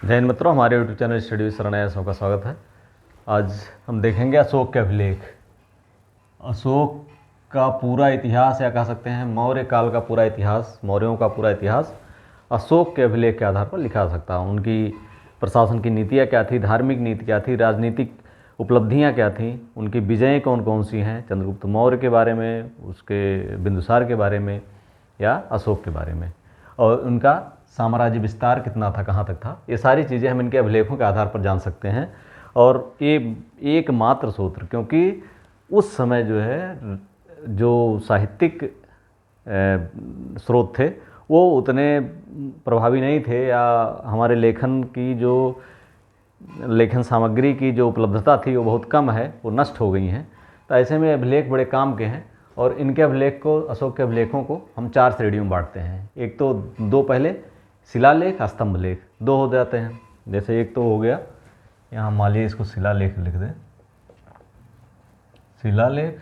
जय हिंद मित्रों, हमारे यूट्यूब चैनल स्टडी विद शरण का स्वागत है। आज हम देखेंगे अशोक के अभिलेख। अशोक का पूरा इतिहास, या कह सकते हैं मौर्य काल का पूरा इतिहास, मौर्यों का पूरा इतिहास अशोक के अभिलेख के आधार पर लिखा जा सकता है। उनकी प्रशासन की नीतियाँ क्या थी, धार्मिक नीति क्या थी, राजनीतिक उपलब्धियाँ क्या थीं, उनकी विजयें कौन कौन सी हैं, चंद्रगुप्त मौर्य के बारे में, उसके बिंदुसार के बारे में या अशोक के बारे में, और उनका साम्राज्य विस्तार कितना था, कहाँ तक था, ये सारी चीज़ें हम इनके अभिलेखों के आधार पर जान सकते हैं। और ये एकमात्र सूत्र, क्योंकि उस समय जो है जो साहित्यिक स्रोत थे वो उतने प्रभावी नहीं थे, या हमारे लेखन की जो लेखन सामग्री की जो उपलब्धता थी वो बहुत कम है, वो नष्ट हो गई हैं। तो ऐसे में अभिलेख बड़े काम के हैं, और इनके अभिलेख को, अशोक के अभिलेखों को हम 4 श्रेणियों में बांटते हैं। एक तो दो पहले शिलालेख, स्तंभ लेख, 2 हो जाते हैं। जैसे एक तो हो गया, यहाँ मान लीजिए इसको शिलालेख लिख दें, शिलालेख,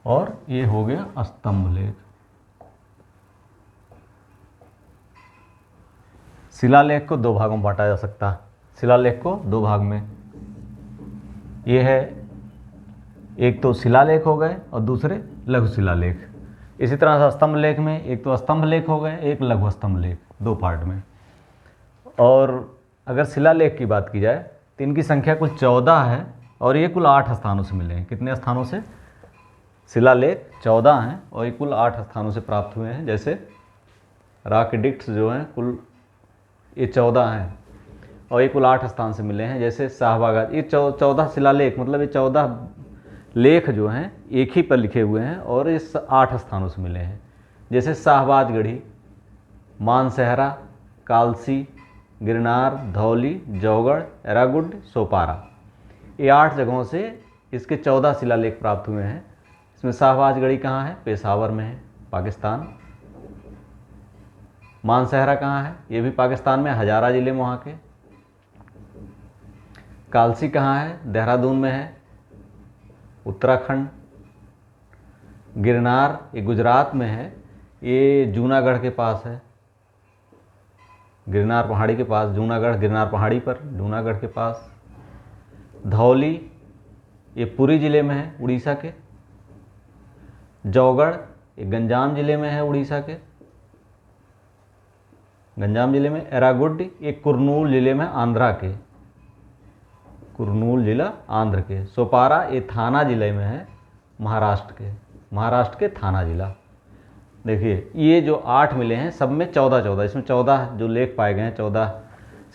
और ये हो गया स्तंभ लेख। शिलालेख को 2 भागों में बांटा जा सकता है। शिलालेख को 2 भाग में, ये है, एक तो शिलालेख हो गए और दूसरे लघु शिलालेख। इसी तरह से स्तंभ लेख में एक तो स्तंभ लेख हो गए, एक लघु स्तंभ लेख, 2 पार्ट में। और अगर शिलालेख की बात की जाए तो इनकी संख्या कुल 14 है, और ये कुल 8 स्थानों से मिले हैं। कितने स्थानों से? शिलालेख 14 हैं और ये कुल 8 स्थानों से प्राप्त हुए हैं। जैसे रॉक एडिक्ट्स जो हैं कुल ये 14 हैं, और ये कुल 8 स्थान से मिले हैं। जैसे शाहबाग, ये 14 शिलालेख, मतलब ये 14 लेख जो हैं एक ही पर लिखे हुए हैं और इस 8 स्थानों से मिले हैं। जैसे शाहबाजगढ़ी, मानसहरा, कालसी, गिरनार, धौली, जौगढ़, एरागुड्ड, सोपारा, ये 8 जगहों से इसके 14 शिलालेख प्राप्त हुए हैं। इसमें शाहबाजगढ़ी कहाँ है? पेशावर में है, पाकिस्तान। मानसहरा कहाँ है? ये भी पाकिस्तान में, हजारा जिले में वहाँ के। कालसी कहाँ है? देहरादून में है, उत्तराखंड। गिरनार ये गुजरात में है, ये जूनागढ़ के पास है, गिरनार पहाड़ी के पास। जूनागढ़ गिरनार पहाड़ी पर, जूनागढ़ के पास। धौली ये पुरी ज़िले में है, उड़ीसा के। जौगढ़ ये गंजाम ज़िले में है, उड़ीसा के, गंजाम ज़िले में। एरागुड्ड ये कुरनूल ज़िले में, आंध्रा के, कुरनूल ज़िला आंध्र के। सोपारा ये थाना ज़िले में है, महाराष्ट्र के, महाराष्ट्र के थाना ज़िला। देखिए ये जो 8 मिले हैं सब में 14-14, इसमें 14 जो लेख पाए गए हैं, 14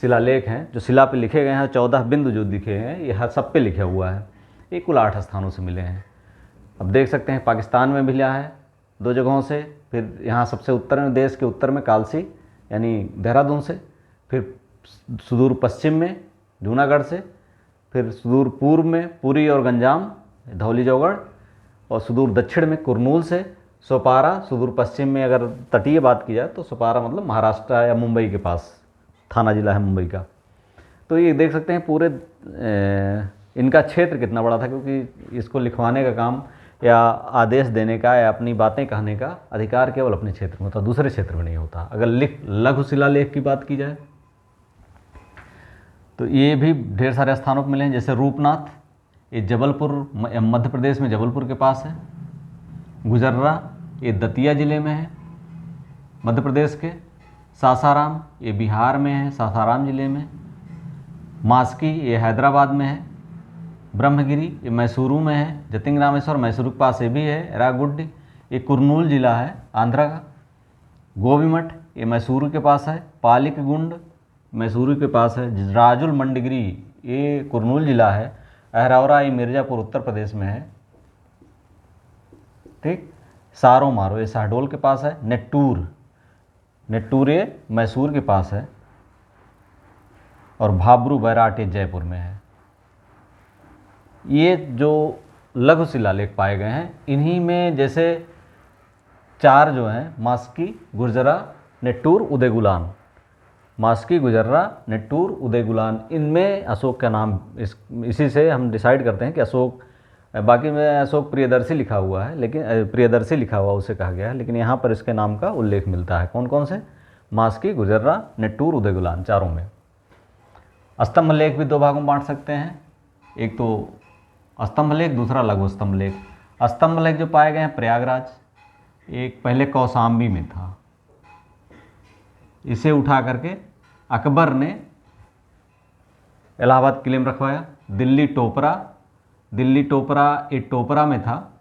शिलालेख हैं जो शिला पे लिखे गए हैं, 14 बिंदु जो दिखे हैं ये हर सब पे लिखा हुआ है। ये कुल 8 स्थानों से मिले हैं। अब देख सकते हैं पाकिस्तान में मिला है 2 जगहों से, फिर यहाँ सबसे उत्तर में, देश के उत्तर में कालसी यानी देहरादून से, फिर सुदूर पश्चिम में जूनागढ़ से, फिर सुदूर पूर्व में पुरी और गंजाम, धौली, जौगढ़, और सुदूर दक्षिण में कुरनूल से। सोपारा सुदूर पश्चिम में, अगर तटीय बात की जाए तो सोपारा मतलब महाराष्ट्र या मुंबई के पास, थाना जिला है मुंबई का। तो ये देख सकते हैं पूरे इनका क्षेत्र कितना बड़ा था, क्योंकि इसको लिखवाने का काम या आदेश देने का या अपनी बातें कहने का अधिकार केवल अपने क्षेत्र में होता, दूसरे क्षेत्र में नहीं होता। अगर लघु शिलालेख की बात की जाए तो ये भी ढेर सारे स्थानों पर मिले हैं। जैसे रूपनाथ ये जबलपुर, मध्य प्रदेश में जबलपुर के पास है। गुजर्रा ये दतिया ज़िले में है, मध्य प्रदेश के। सासाराम ये बिहार में है, सासाराम ज़िले में। मास्की ये हैदराबाद में है। ब्रह्मगिरी ये मैसूरू में है, जतिन रामेश्वर मैसूरू के पास ये भी है। एरागुड्ड ये कुरनूल ज़िला है, आंध्रा का। गोबीमठ ये मैसूरू के पास है। पालिकगुंड मैसूरू के पास है। राजुल मंडगिरी ये कुरनूल ज़िला है। अहरौरा ये मिर्ज़ापुर उत्तर प्रदेश में है, ठीक। सारो मारो ये शहडोल के पास है। नेट्टूर ये मैसूर के पास है, और भाबरू बैराट ये जयपुर में है। ये जो लघु शिलालेख पाए गए हैं इन्हीं में जैसे 4 जो हैं, मास्की, गुर्जरा, नेट्टूर, उदयगुलान, मास्की, गुजर्रा, नेट्टूर, उदयगुलान, इनमें अशोक का नाम इसी से हम डिसाइड करते हैं कि अशोक। बाकी में अशोक प्रियदर्शी लिखा हुआ है, लेकिन प्रियदर्शी लिखा हुआ उसे कहा गया है, लेकिन यहाँ पर इसके नाम का उल्लेख मिलता है। कौन कौन से? मास्की, गुजर्रा, नेट्टूर, उदयगुलान, चारों में। स्तंभ लेख भी दो भागों में बांट सकते हैं, एक तो स्तंभ लेख, दूसरा लघु स्तंभ लेख। स्तंभ लेख जो पाए गए हैं प्रयागराज, एक पहले कौशाम्बी में था, इसे उठा करके अकबर ने इलाहाबाद किले में रखवाया। दिल्ली टोपरा एक टोपरा में था,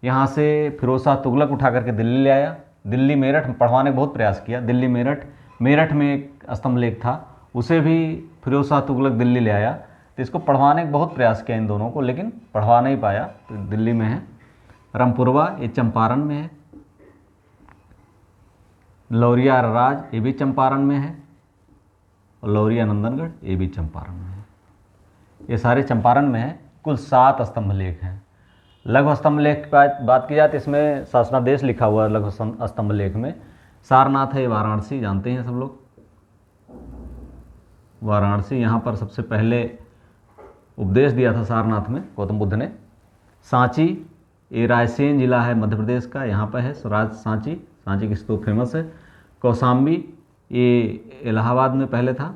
यहाँ से फिरोज शाह तुगलक उठा करके दिल्ली ले आया। दिल्ली मेरठ में पढ़वाने का बहुत प्रयास किया। दिल्ली मेरठ में एक स्तंभ लेख था, उसे भी फिरोज शाह तुगलक दिल्ली ले आया। तो इसको पढ़वाने का बहुत प्रयास किया इन दोनों को, लेकिन पढ़वा नहीं पाया। तो दिल्ली में है। रामपुरवा ये चंपारण में है। लौरिया राज ये भी चंपारण में है, और लौरिया नंदनगढ़ ये भी चंपारण में है। ये सारे चंपारण में है। कुल 7 स्तंभ लेख हैं। लघु स्तंभ लेख की बात की जाए तो इसमें शासनादेश लिखा हुआ है। लघु स्तंभ लेख में सारनाथ है, वाराणसी जानते हैं सब लोग। वाराणसी, यहाँ पर सबसे पहले उपदेश दिया था सारनाथ में गौतम बुद्ध ने। सांची ये रायसेन जिला है मध्य प्रदेश का, यहाँ पर है स्वराज सांची की स्तूप फेमस है। कौशाम्बी ये इलाहाबाद में पहले था।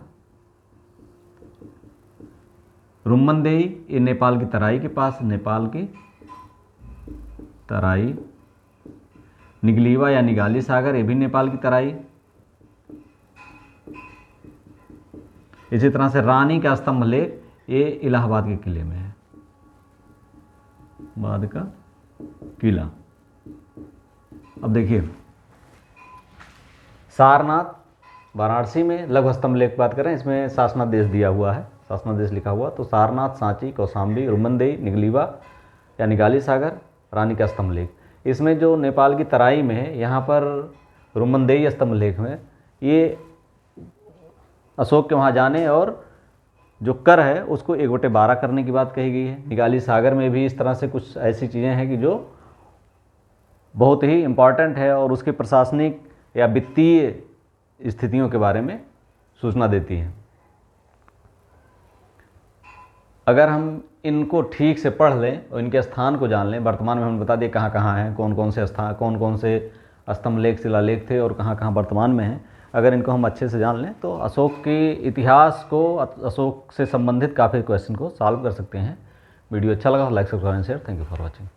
रुम्मनदेई ये नेपाल की तराई के पास, नेपाल की तराई। निगलीवा या निगाली सागर ये भी नेपाल की तराई। इसी तरह से रानी का स्तंभ लेख ये इलाहाबाद के किले में है, बाद का किला। अब देखिए सारनाथ वाराणसी में लघु स्तंभ लेख बात करें, इसमें शासनादेश दिया हुआ है, शासनादेश लिखा हुआ। तो सारनाथ, सांची, कौशाम्बी, रुम्मनदेई, निगलीवा या निगाली सागर, रानी का स्तंभ लेख। इसमें जो नेपाल की तराई में है, यहाँ पर रुम्मनदेई स्तंभ लेख में ये अशोक के वहाँ जाने और जो कर है उसको 1/12 करने की बात कही गई है। निगाली सागर में भी इस तरह से कुछ ऐसी चीज़ें हैं कि जो बहुत ही इम्पॉर्टेंट है और उसके प्रशासनिक या वित्तीय स्थितियों के बारे में सूचना देती है। अगर हम इनको ठीक से पढ़ लें और इनके स्थान को जान लें, वर्तमान में हम बता दें कहाँ कहाँ हैं, कौन कौन से स्थान, कौन कौन से स्तंभ लेख, शिलालेख थे और कहाँ कहाँ वर्तमान में हैं, अगर इनको हम अच्छे से जान लें तो अशोक के इतिहास को, अशोक से संबंधित काफ़ी क्वेश्चन को सॉल्व कर सकते हैं। वीडियो अच्छा लगा like, subscribe and share. Thank you for watching.